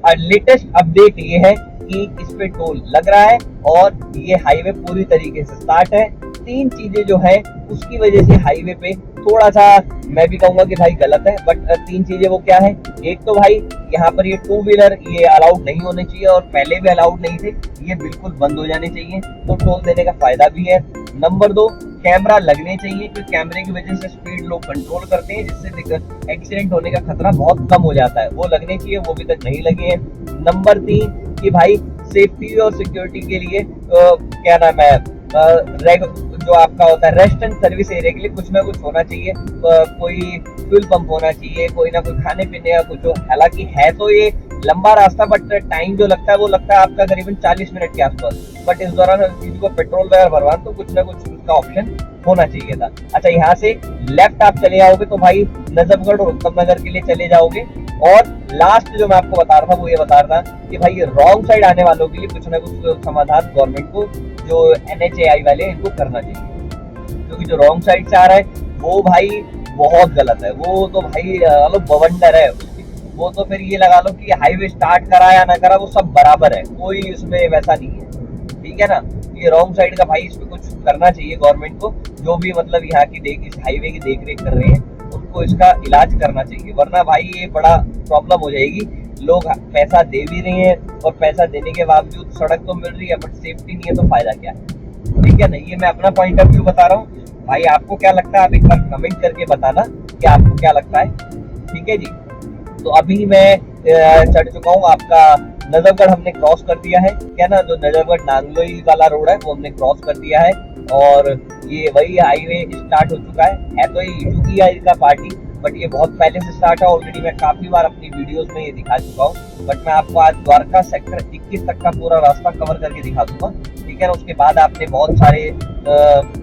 लेटेस्ट अपडेट ये है कि इस पे टोल लग रहा है और ये हाईवे पूरी तरीके से स्टार्ट है। 3 चीजें जो है उसकी वजह से हाईवे पे थोड़ा सा मैं भी कहूंगा कि भाई गलत है। बट 3 चीजें वो क्या है, एक तो भाई यहाँ पर ये 2 व्हीलर ये अलाउड नहीं होने चाहिए और पहले भी अलाउड नहीं थे, ये बिल्कुल बंद हो जाने चाहिए, तो टोल देने का फायदा भी है। नंबर 2, कैमरा लगने चाहिए, क्योंकि कैमरे की वजह से स्पीड लोग कंट्रोल करते हैं, जिससे एक्सीडेंट होने का खतरा बहुत कम हो जाता है, वो लगने चाहिए, वो भी तक नहीं लगे हैं। नंबर 3 कि भाई सेफ्टी और सिक्योरिटी के लिए क्या नाम है, जो आपका होता है रेस्ट एंड सर्विस एरिया के लिए कुछ ना कुछ होना चाहिए, कोई फ्यूल पंप होना चाहिए, कोई ना कोई खाने पीने का कुछ हो। हालांकि है तो ये लंबा रास्ता, बट टाइम जो लगता है वो लगता है आपका करीबन 40 मिनट के आसपास। बट इस दौरान किसी को पेट्रोल वगैरह भरवाना तो कुछ ना कुछ उसका ऑप्शन होना चाहिए था। अच्छा, यहाँ से लेफ्ट आप चले जाओगे तो भाई नजफगढ़ और उत्तम नगर के लिए चले जाओगे। और लास्ट जो मैं आपको बता रहा था वो ये बता रहा था कि भाई ये रॉन्ग साइड आने वालों के लिए कुछ ना कुछ समाधान गवर्नमेंट को, जो NHAI वाले इनको करना चाहिए, क्योंकि जो रॉन्ग साइड से आ रहा है वो भाई बहुत गलत है। वो तो भाई बवंडर है, वो तो फिर ये लगा लो कि हाईवे स्टार्ट करा या ना करा वो सब बराबर है, कोई उसमें वैसा नहीं है, ठीक है ना। ये रॉन्ग साइड का भाई इसमें कुछ करना चाहिए गवर्नमेंट को, जो भी मतलब यहाँ की इस हाईवे की देख रेख कर रहे हैं उनको इसका इलाज करना चाहिए, वरना भाई ये बड़ा प्रॉब्लम हो जाएगी। लोग पैसा दे भी रहे हैं और पैसा देने के बावजूद सड़क तो मिल रही है बट सेफ्टी नहीं है, तो फायदा क्या है, ठीक है ना। ये मैं अपना पॉइंट ऑफ व्यू बता रहा हूँ, भाई आपको क्या लगता है आप एक बार कमेंट करके बताना कि आपको क्या लगता है, ठीक है जी। तो अभी मैं चढ़ चुका हूँ आपका नजफगढ़, हमने क्रॉस कर दिया है क्या ना, जो नजफगढ़ नांगलोई वाला रोड है वो हमने क्रॉस कर दिया है और ये वही हाईवे स्टार्ट हो चुका है तो ये UPI का पार्टी, बट ये बहुत पहले से स्टार्ट है ऑलरेडी। मैं काफी बार अपनी वीडियोस में ये दिखा चुका हूँ, बट मैं आपको आज द्वारका सेक्टर 21 तक का पूरा रास्ता कवर करके दिखा दूंगा, ठीक है ना। उसके बाद आपने बहुत सारे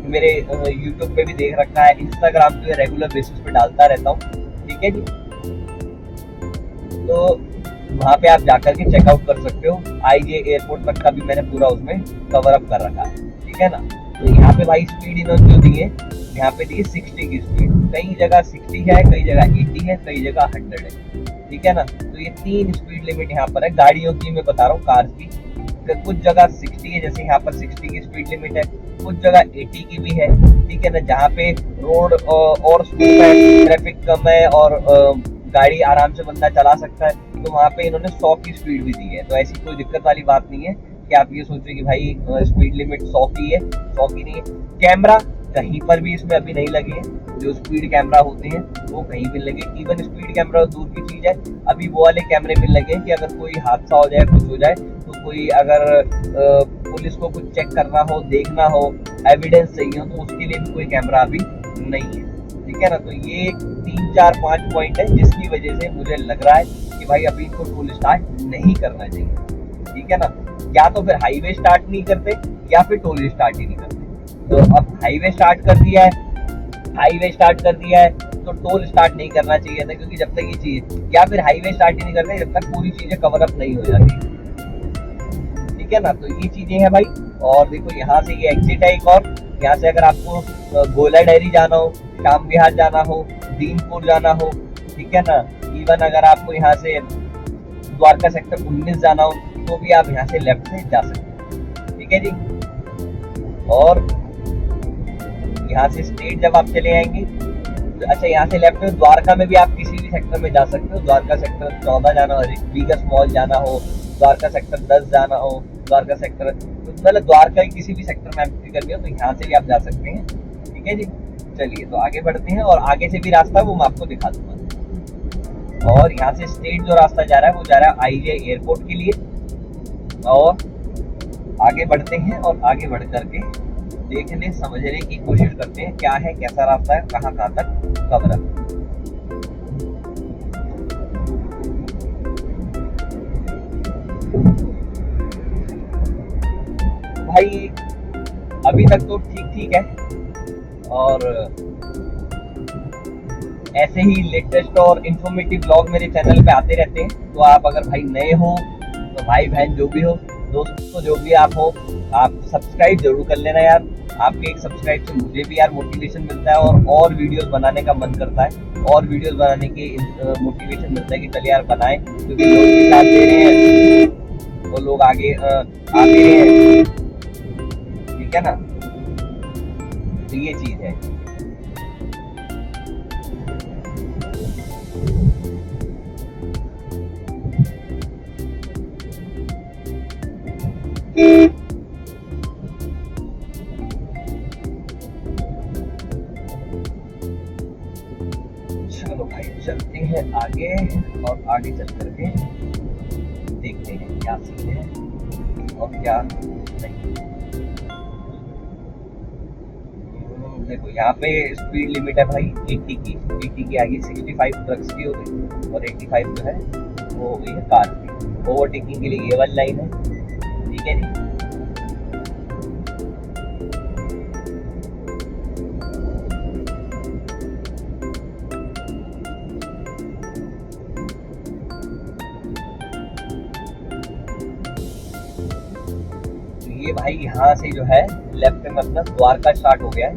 मेरे यूट्यूब पे भी देख रखा है, इंस्टाग्राम पे रेगुलर बेसिस पे डालता रहता हूँ, ठीक है जी। तो वहाँ पे आप जाकर के चेकआउट कर सकते हो। IJ एयरपोर्ट तक का भी मैंने पूरा उसमें कवर अप कर रखा है, ठीक है ना। तो यहाँ पे भाई स्पीड इन्होंने जो दी है, यहाँ पे दी 60 की स्पीड, कई जगह 60 है, कई जगह 80 है, कई जगह 100 है, ठीक है ना। तो ये 3 स्पीड लिमिट यहाँ पर है गाड़ियों की, मैं बता रहा हूँ कार्स की। कुछ जगह 60 है, जैसे यहाँ पर 60 की स्पीड लिमिट है, कुछ जगह 80 की भी है, ठीक है ना। जहाँ पे रोड और स्मूथ है, ट्रैफिक कम है और गाड़ी आराम से बंदा चला सकता है, तो वहाँ पे इन्होंने 100 की स्पीड भी दी है। तो ऐसी कोई दिक्कत वाली बात नहीं है कि आप ये सोचो कि भाई स्पीड लिमिट 100 की है, 100 की नहीं है। कैमरा कहीं पर भी इसमें अभी नहीं लगे हैं, जो स्पीड कैमरा होते हैं वो कहीं भी लगे। इवन स्पीड कैमरा दूर की चीज है, अभी वो वाले कैमरे मिल लगे हैं कि अगर कोई हादसा हो जाए, कुछ हो जाए, तो कोई अगर पुलिस को कुछ चेक करना हो, देखना हो, एविडेंस चाहिए हो, तो उसके लिए भी कोई कैमरा अभी नहीं है, ठीक है ना। तो ये 3, 4, 5 पॉइंट है जिसकी वजह से मुझे लग रहा है कि भाई अभी इनको टोल स्टार्ट नहीं करना चाहिए, ठीक है ना। या तो फिर हाईवे स्टार्ट नहीं करते या फिर टोल स्टार्ट ही नहीं करते। तो अब हाईवे स्टार्ट कर दिया है, तो टोल स्टार्ट नहीं करना चाहिए था, क्योंकि जब तक ये चीज, या फिर हाईवे स्टार्ट ही नहीं करते जब तक पूरी चीजें कवर अप नहीं हो जाती, ठीक है ना। तो ये चीजें हैं भाई। और देखो यहाँ से ये एग्जिट है एक और, यहाँ से अगर आपको गोला डेयरी जाना हो, शाम विहार जाना हो, दीनपुर जाना हो, ठीक है ना। इवन अगर आपको यहाँ से द्वारका सेक्टर 19 जाना हो तो भी आप यहाँ से लेफ्ट से जा सकते हैं, ठीक है जी। और यहाँ से स्ट्रेट जब आप चले आएंगे तो अच्छा, यहाँ से लेफ्ट में द्वारका में भी आप किसी भी सेक्टर में जा सकते हो। द्वारका सेक्टर 14 जाना हो, वीगस मॉल जाना हो, द्वारका सेक्टर 10 जाना हो, द्वारका सेक्टर मतलब द्वारका की किसी भी सेक्टर में एंट्री करनी हो तो यहाँ से भी आप जा सकते हैं, ठीक है जी। चलिए तो आगे बढ़ते हैं और आगे से भी रास्ता वो मैं आपको दिखा दूंगा। और यहाँ से स्ट्रेट जो रास्ता जा रहा है वो जा रहा है IJ एयरपोर्ट के लिए। और आगे बढ़ते हैं और आगे बढ़ करके देखने समझने की कोशिश करते हैं क्या है, कैसा रास्ता है, कहाँ तक कवर है। भाई अभी तक तो ठीक है और ऐसे ही लेटेस्ट और इन्फॉर्मेटिव ब्लॉग मेरे चैनल पे आते रहते हैं। तो आप अगर भाई नए हो तो भाई बहन जो भी हो, दोस्तों जो भी आप हो, आप सब्सक्राइब जरूर कर लेना यार। आपके एक सब्सक्राइब से मुझे भी यार मोटिवेशन मिलता है और वीडियोस बनाने का मन करता है, और वीडियोस बनाने की मोटिवेशन मिलता है कि चलिए यार बनाएं, क्योंकि लोग भी साथ दे रहे हैं, वो लोग आगे आते हैं, ठीक है ना। तो ये चीज है। चलो भाई चलते हैं आगे, और आगे चल करके देखते हैं क्या सीन है और क्या नहीं। देखो यहाँ पे स्पीड लिमिट है भाई 80 की, 80 की आगे 65 ट्रक्स की हो गई, और 85 जो है वो हो गई है कार की। ओवरटेकिंग के लिए ये वाली लाइन है, ठीक है जी। ये भाई यहाँ से जो है लेफ्ट में अपना द्वारका स्टार्ट हो गया है,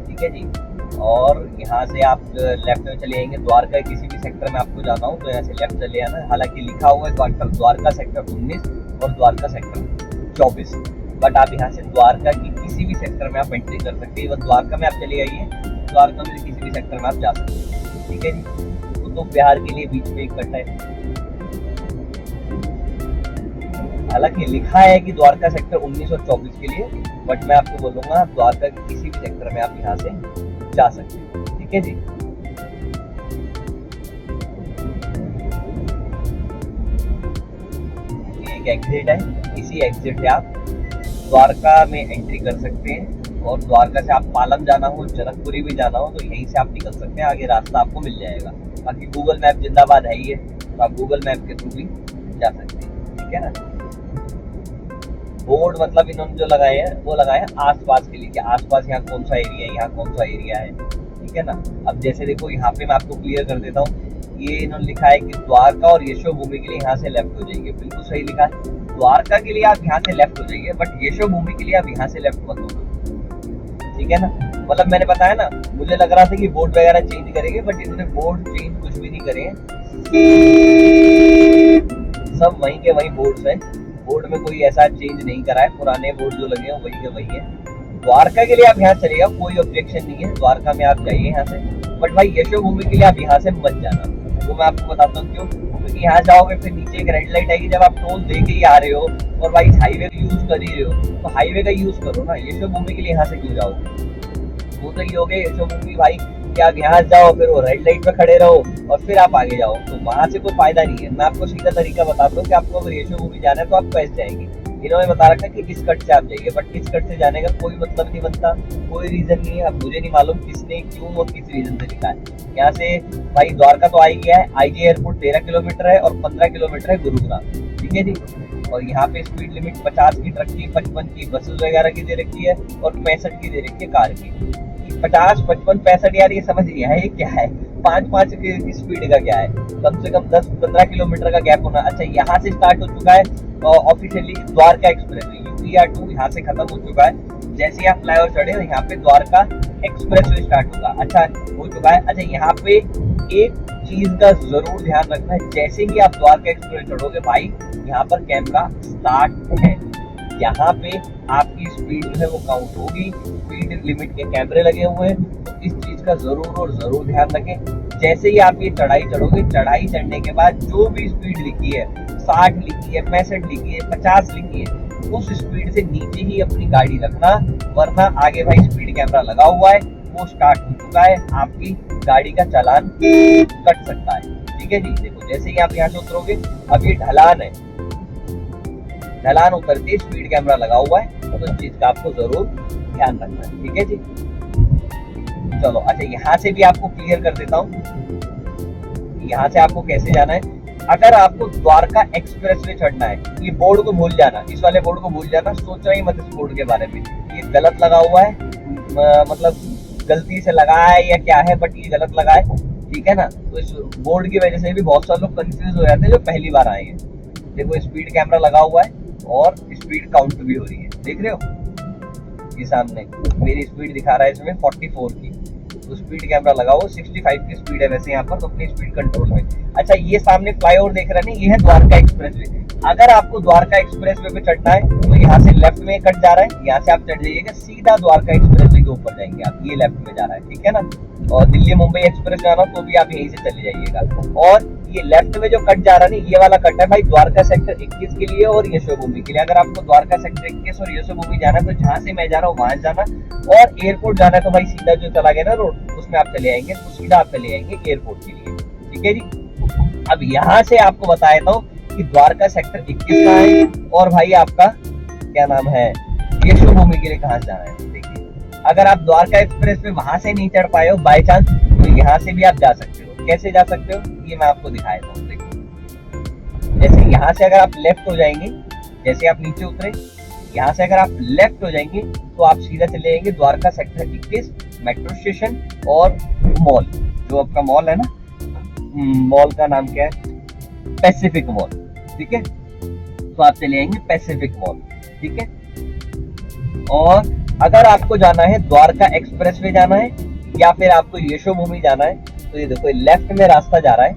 ठीक है जी। और यहाँ से आप लेफ्ट में चले जाएंगे द्वारका, किसी भी सेक्टर में आपको जाना हो तो यहाँ से लेफ्ट चले आना। हालांकि लिखा हुआ है द्वारका सेक्टर 19 और द्वारका सेक्टर 24, बट आप यहाँ से द्वारका की किसी भी सेक्टर में आप एंट्री कर सकते हैं। बस द्वारका में आप चले आइए, द्वारका में किसी भी सेक्टर में आप जा सकते हैं, ठीक है जी। तो बिहार के लिए बीच में एक कट है, हालांकि लिखा है कि द्वारका सेक्टर 19 और 24 के लिए, बट मैं आपको बोलूंगा द्वारका के किसी भी सेक्टर में आप यहाँ से जा सकते हैं, ठीक है जी। ये एक एग्जिट है, इसी एग्जिट से आप द्वारका में एंट्री कर सकते हैं, और द्वारका से आप पालम जाना हो, जनकपुरी भी जाना हो तो यहीं से आप निकल सकते हैं, आगे रास्ता आपको मिल जाएगा। बाकी गूगल मैप जिंदाबाद है ही है, तो आप गूगल मैप के थ्रू भी जा सकते हैं, ठीक है ना। बोर्ड मतलब इन्होंने जो लगाए हैं वो लगाए हैं आसपास के लिए, कि आसपास यहाँ कौन सा एरिया है, यहाँ कौन सा एरिया है, ठीक है ना। अब जैसे देखो यहाँ पे मैं आपको क्लियर कर देता हूँ, ये इन्होंने लिखा है कि द्वारका और यशो भूमि के लिए यहाँ से लेफ्ट हो जाइए, बिल्कुल सही लिखा है। द्वारका के लिए आप यहाँ से लेफ्ट हो जाइए, बट यशो भूमि के लिए आप यहाँ से लेफ्ट मत होना, ठीक है ना। मतलब मैंने बताया ना, मुझे लग रहा था कि बोर्ड वगैरह चेंज करेंगे, बट इन्होंने बोर्ड चेंज कुछ भी नहीं करे हैं, सब वहीं के वहीं बोर्ड्स हैं। बोर्ड में कोई ऐसा चेंज नहीं करा है, पुराने बोर्ड जो लगे हैं वही के वही है। द्वारका के लिए आप यहाँ चलेगा, कोई ऑब्जेक्शन नहीं है, द्वारका में आप जाइए यहाँ से, बट भाई यशो भूमि के लिए आप यहाँ से मत जाना। वो मैं आपको बताता हूँ क्यों, क्योंकि यहाँ जाओगे फिर नीचे एक रेड लाइट आएगी, जब आप टोल दे के ही आ रहे हो और भाई हाईवे का यूज कर ही रहे हो, तो हाईवे का यूज करो ना, यशो भूमि के लिए यहाँ से क्यों जाओगे। वो तो ये हो गए यशो भूमि भाई कि आप यहाँ जाओ, फिर वो रेड लाइट पे खड़े रहो और फिर आप आगे जाओ, तो वहां से कोई फायदा नहीं है। मैं आपको सीधा तरीका बताता हूँ कि आपको अगर यशो भूमि जाना है तो आप कैसे जाएंगे। इन्होंने बता रखा है कि इस कट से आप जाइए, बट इस कट से जाने का कोई मतलब नहीं बनता, कोई रीजन नहीं है। अब मुझे नहीं मालूम किसने क्यों और किस रीजन से लिखा है। यहाँ से भाई द्वारका तो आ ही गया है, आईजी एयरपोर्ट 13 किलोमीटर है और 15 किलोमीटर है गुरुग्राम, ठीक है जी। और यहाँ पे स्पीड लिमिट 50 की ट्रक की, 55 की बसेस वगैरह की दे रखी है, और 65 की दे रखी है कार की। 50, 55, 65 यार ये समझ नहीं है ये क्या है, 5 की स्पीड का क्या है, कम से कम 10-15 किलोमीटर का गैप होना। अच्छा यहाँ से स्टार्ट हो चुका है ऑफिशियली द्वारका एक्सप्रेस, UPR2 यहाँ से खत्म हो चुका है। जैसे आप फ्लाईओवर चढ़े यहाँ पे द्वारका एक्सप्रेस वे स्टार्ट होगा, अच्छा हो चुका है। अच्छा यहाँ पे एक चीज का जरूर ध्यान रखना है, जैसे ही आप द्वारका एक्सप्रेस चढ़ोगे भाई यहाँ पर कैमरा स्टार्ट है, यहाँ पे आपकी स्पीड जो है वो काउंट होगी, स्पीड लिमिट के कैमरे लगे हुए हैं, तो इस चीज का जरूर और जरूर ध्यान रखें। जैसे ही आप ये चढ़ाई चढ़ोगे, चढ़ाई चढ़ने के बाद जो भी स्पीड लिखी है, 60 लिखी है, 65 लिखी है, 50 लिखी है, उस स्पीड से नीचे ही अपनी गाड़ी रखना, वरना आगे भाई स्पीड कैमरा लगा हुआ है, वो स्टार्ट हो चुका है, आपकी गाड़ी का चालान कट सकता है, ठीक है जी। देखो जैसे ही आप यहाँ से उतरोगे, अब ये ढलान है, ढलान उतरते स्पीड कैमरा लगा हुआ है, तो इस चीज का आपको जरूर ध्यान रखना है, ठीक है जी। चलो अच्छा यहाँ से भी आपको क्लियर कर देता हूँ, यहाँ से आपको कैसे जाना है। अगर आपको द्वारका एक्सप्रेस वे चढ़ना है, ये बोर्ड को भूल जाना, इस वाले बोर्ड को भूल जाना, सोचना ही मत इस बोर्ड के बारे में, ये गलत लगा हुआ है, मतलब गलती से लगा है या क्या है, बट ये गलत लगा है। ठीक है ना। तो इस बोर्ड की वजह से भी बहुत सारे लोग कंफ्यूज हो जाते हैं जो पहली बार आए हैं। देखो स्पीड कैमरा लगा हुआ है और स्पीड काउंट भी हो रही है, देख रहे हो ये सामने मेरी स्पीड दिखा रहा है इसमें 44 की। तो स्पीड कैमरा लगा हुआ 65 की स्पीड है वैसे यहाँ पर, तो अपनी स्पीड कंट्रोल में। अच्छा ये सामने फ्लाईओवर देख रहे हैं, ये है द्वारका एक्सप्रेस वे। अगर आपको द्वारका एक्सप्रेस वे पे चढ़ना है तो यहाँ से लेफ्ट में कट जा रहा है, यहाँ से आप चढ़ जाइएगा सीधा द्वारका एक्सप्रेस वे के ऊपर जाएंगे आप, ये लेफ्ट में जा रहा है, ठीक है ना। और दिल्ली मुंबई एक्सप्रेस जाना तो भी आप यहीं से चले जाइएगा। और ये लेफ्ट में जो कट जा रहा है ना, ये वाला कट है भाई द्वारका सेक्टर 21 के लिए और यशोभूमि के लिए। अगर आपको द्वारका सेक्टर 21 और यशोभूमि जाना है तो जहां से मैं जा रहा हूँ वहां जाना, और एयरपोर्ट जाना है तो भाई सीधा जो चला गया ना रोड उसमें आप चले आएंगे, तो सीधा आप चले आएंगे एयरपोर्ट के लिए, ठीक है जी। अब यहाँ से आपको बता देता हूँ कि द्वारका सेक्टर 21 कहाँ है और भाई आपका क्या नाम है यशोभूमि के लिए कहाँ जाना है। देखिए अगर आप द्वारका एक्सप्रेस पे वहां से नहीं चढ़ पाए हो बाई चांस, तो यहाँ से भी आप जा सकते हो। कैसे जा सकते हो ये मैं आपको दिखा देता हूँ। देखिए जैसे यहाँ से अगर आप लेफ्ट हो जाएंगे, जैसे आप नीचे उतरे यहाँ से अगर आप लेफ्ट हो जाएंगे तो आप सीधा चले जाएंगे द्वारका सेक्टर 21 मेट्रो स्टेशन और मॉल, जो आपका मॉल है ना, मॉल का नाम क्या है, पैसिफिक मॉल, ठीक है। तो आप चले जाएंगे पैसिफिक मॉल, ठीक है। और अगर आपको जाना है द्वारका एक्सप्रेस वे जाना है या फिर आपको यशोभूमि जाना है तो ये देखो लेफ्ट में रास्ता जा रहा है,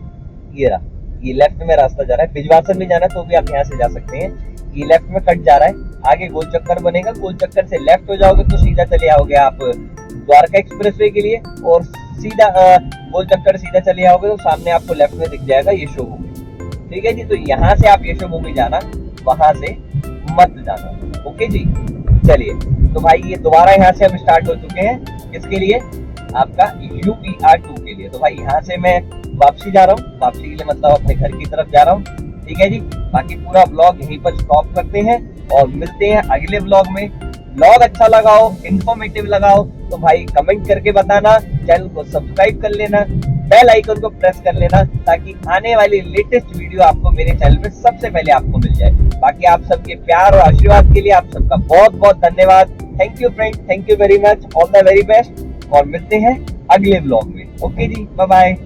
ये रहा, ये लेफ्ट में रास्ता जा रहा है। बिजवासन भी जाना है तो भी आप यहाँ से जा सकते हैं, ये लेफ्ट में कट जा रहा है, आगे गोल चक्कर बनेगा, गोल चक्कर से लेफ्ट हो जाओगे तो सीधा चले आओगे आप द्वारका एक्सप्रेस वे के लिए, और सीधा गोल चक्कर सीधा चले आओगे तो सामने आपको लेफ्ट में दिख जाएगा यशोभूमि, ठीक है जी। तो यहाँ से आप यशोभूमि जाना, वहां से मत जाना, ओके जी। चलिए तो भाई ये दोबारा यहाँ से हम स्टार्ट हो चुके हैं, किसके लिए, आपका UPR2 के लिए। तो भाई यहाँ से मैं वापसी जा रहा हूँ, वापसी के लिए मतलब अपने घर की तरफ जा रहा हूँ, ठीक है जी। बाकी पूरा ब्लॉग यहीं पर स्टॉप करते हैं और मिलते हैं अगले ब्लॉग में। ब्लॉग अच्छा लगा हो, इंफॉर्मेटिव लगा हो तो भाई कमेंट करके बताना, चैनल को सब्सक्राइब कर लेना, बेल आइकन को प्रेस कर लेना ताकि आने वाली लेटेस्ट वीडियो आपको मेरे चैनल पे सबसे पहले आपको मिल जाए। बाकी आप सबके प्यार और आशीर्वाद के लिए आप सबका बहुत बहुत धन्यवाद। Thank you friend, thank you very much, all the very best, और मिलते हैं अगले ब्लॉग में। ओके जी, बाय बाय।